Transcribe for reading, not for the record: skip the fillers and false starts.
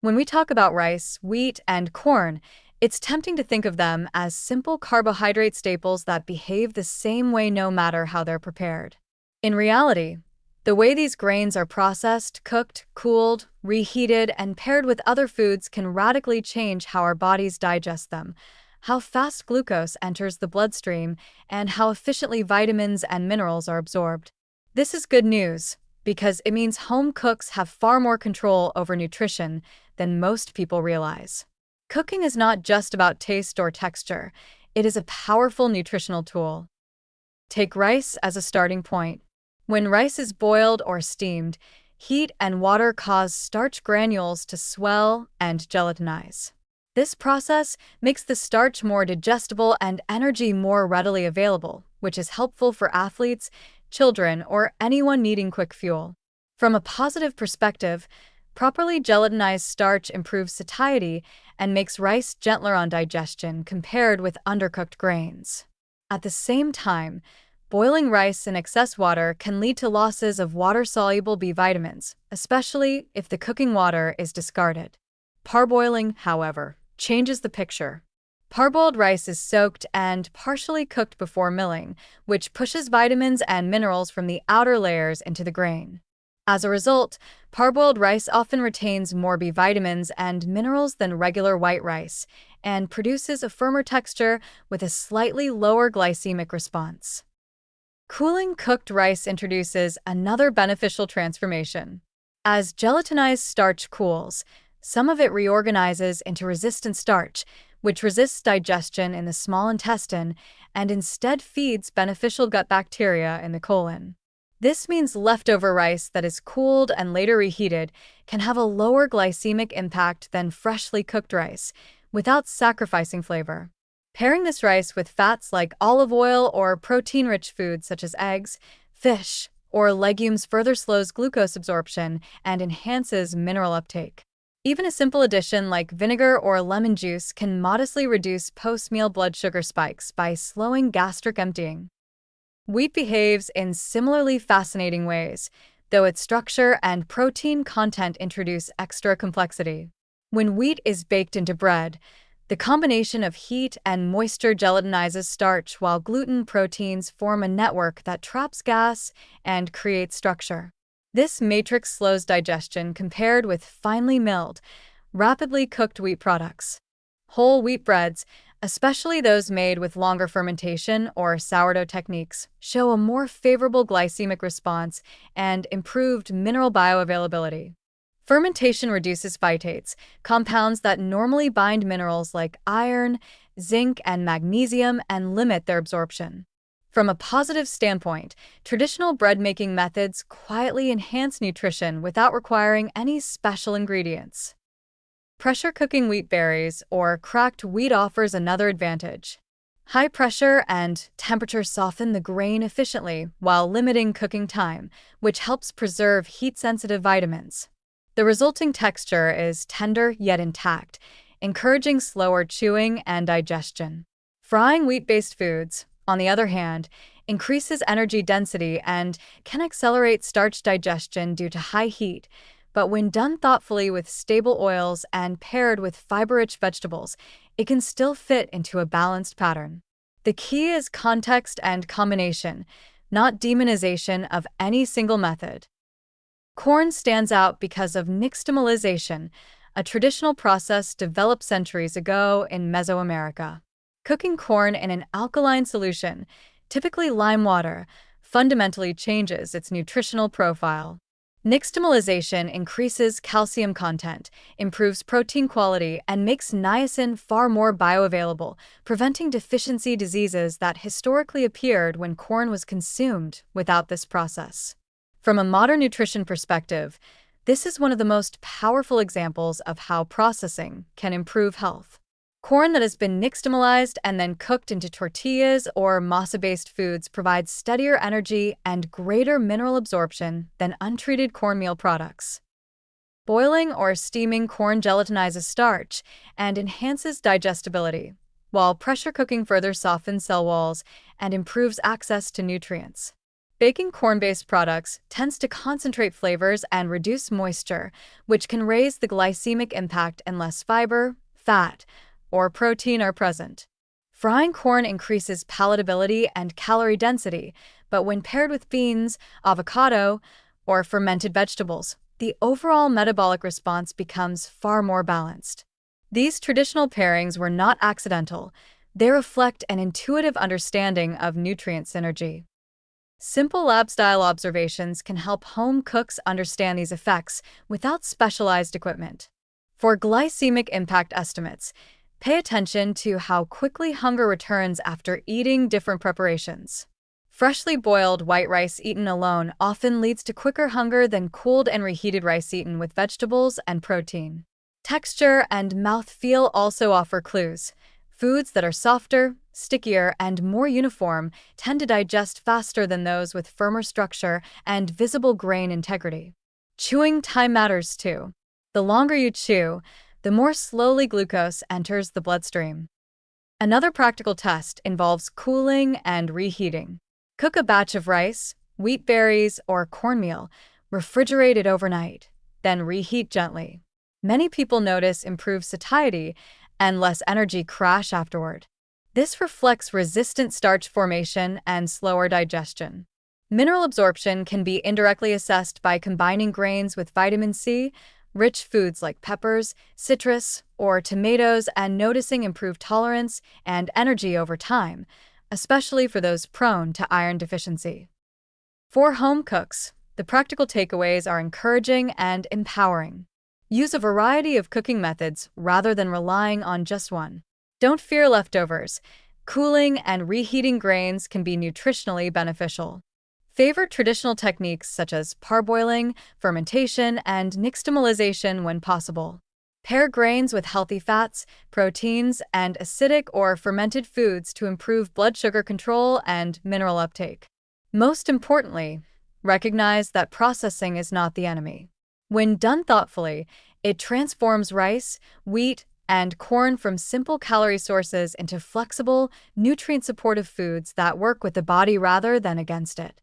When we talk about rice, wheat, and corn, it's tempting to think of them as simple carbohydrate staples that behave the same way no matter how they're prepared. In reality, the way these grains are processed, cooked, cooled, reheated, and paired with other foods can radically change how our bodies digest them, how fast glucose enters the bloodstream, and how efficiently vitamins and minerals are absorbed. This is good news because it means home cooks have far more control over nutrition than most people realize. Cooking is not just about taste or texture, it is a powerful nutritional tool. Take rice as a starting point. When rice is boiled or steamed, heat and water cause starch granules to swell and gelatinize. This process makes the starch more digestible and energy more readily available, which is helpful for athletes, children, or anyone needing quick fuel. From a positive perspective, properly gelatinized starch improves satiety and makes rice gentler on digestion compared with undercooked grains. At the same time, boiling rice in excess water can lead to losses of water-soluble B vitamins, especially if the cooking water is discarded. Parboiling, however, changes the picture. Parboiled rice is soaked and partially cooked before milling, which pushes vitamins and minerals from the outer layers into the grain. As a result, parboiled rice often retains more B vitamins and minerals than regular white rice and produces a firmer texture with a slightly lower glycemic response. Cooling cooked rice introduces another beneficial transformation. As gelatinized starch cools, some of it reorganizes into resistant starch, which resists digestion in the small intestine and instead feeds beneficial gut bacteria in the colon. This means leftover rice that is cooled and later reheated can have a lower glycemic impact than freshly cooked rice, without sacrificing flavor. Pairing this rice with fats like olive oil or protein-rich foods such as eggs, fish, or legumes further slows glucose absorption and enhances mineral uptake. Even a simple addition like vinegar or lemon juice can modestly reduce post-meal blood sugar spikes by slowing gastric emptying. Wheat behaves in similarly fascinating ways, though its structure and protein content introduce extra complexity. When wheat is baked into bread, the combination of heat and moisture gelatinizes starch while gluten proteins form a network that traps gas and creates structure. This matrix slows digestion compared with finely milled, rapidly cooked wheat products. Whole wheat breads, especially those made with longer fermentation or sourdough techniques, show a more favorable glycemic response and improved mineral bioavailability. Fermentation reduces phytates, compounds that normally bind minerals like iron, zinc, and magnesium and limit their absorption. From a positive standpoint, traditional bread-making methods quietly enhance nutrition without requiring any special ingredients. Pressure cooking wheat berries or cracked wheat offers another advantage. High pressure and temperature soften the grain efficiently while limiting cooking time, which helps preserve heat-sensitive vitamins. The resulting texture is tender yet intact, encouraging slower chewing and digestion. Frying wheat-based foods, on the other hand, increases energy density and can accelerate starch digestion due to high heat, but when done thoughtfully with stable oils and paired with fiber-rich vegetables, it can still fit into a balanced pattern. The key is context and combination, not demonization of any single method. Corn stands out because of nixtamalization, a traditional process developed centuries ago in Mesoamerica. Cooking corn in an alkaline solution, typically lime water, fundamentally changes its nutritional profile. Nixtamalization increases calcium content, improves protein quality, and makes niacin far more bioavailable, preventing deficiency diseases that historically appeared when corn was consumed without this process. From a modern nutrition perspective, this is one of the most powerful examples of how processing can improve health. Corn that has been nixtamalized and then cooked into tortillas or masa-based foods provides steadier energy and greater mineral absorption than untreated cornmeal products. Boiling or steaming corn gelatinizes starch and enhances digestibility, while pressure cooking further softens cell walls and improves access to nutrients. Baking corn-based products tends to concentrate flavors and reduce moisture, which can raise the glycemic impact unless fiber, fat, or protein are present. Frying corn increases palatability and calorie density, but when paired with beans, avocado, or fermented vegetables, the overall metabolic response becomes far more balanced. These traditional pairings were not accidental. They reflect an intuitive understanding of nutrient synergy. Simple lab-style observations can help home cooks understand these effects without specialized equipment. For glycemic impact estimates, pay attention to how quickly hunger returns after eating different preparations. Freshly boiled white rice eaten alone often leads to quicker hunger than cooled and reheated rice eaten with vegetables and protein. Texture and mouthfeel also offer clues. Foods that are softer, stickier, and more uniform tend to digest faster than those with firmer structure and visible grain integrity. Chewing time matters too. The longer you chew, the more slowly glucose enters the bloodstream. Another practical test involves cooling and reheating. Cook a batch of rice, wheat berries, or cornmeal, refrigerate it overnight, then reheat gently. Many people notice improved satiety and less energy crash afterward. This reflects resistant starch formation and slower digestion. Mineral absorption can be indirectly assessed by combining grains with vitamin C, rich foods like peppers, citrus, or tomatoes, and noticing improved tolerance and energy over time, especially for those prone to iron deficiency. For home cooks, the practical takeaways are encouraging and empowering. Use a variety of cooking methods rather than relying on just one. Don't fear leftovers. Cooling and reheating grains can be nutritionally beneficial. Favor traditional techniques such as parboiling, fermentation, and nixtamalization when possible. Pair grains with healthy fats, proteins, and acidic or fermented foods to improve blood sugar control and mineral uptake. Most importantly, recognize that processing is not the enemy. When done thoughtfully, it transforms rice, wheat, and corn from simple calorie sources into flexible, nutrient-supportive foods that work with the body rather than against it.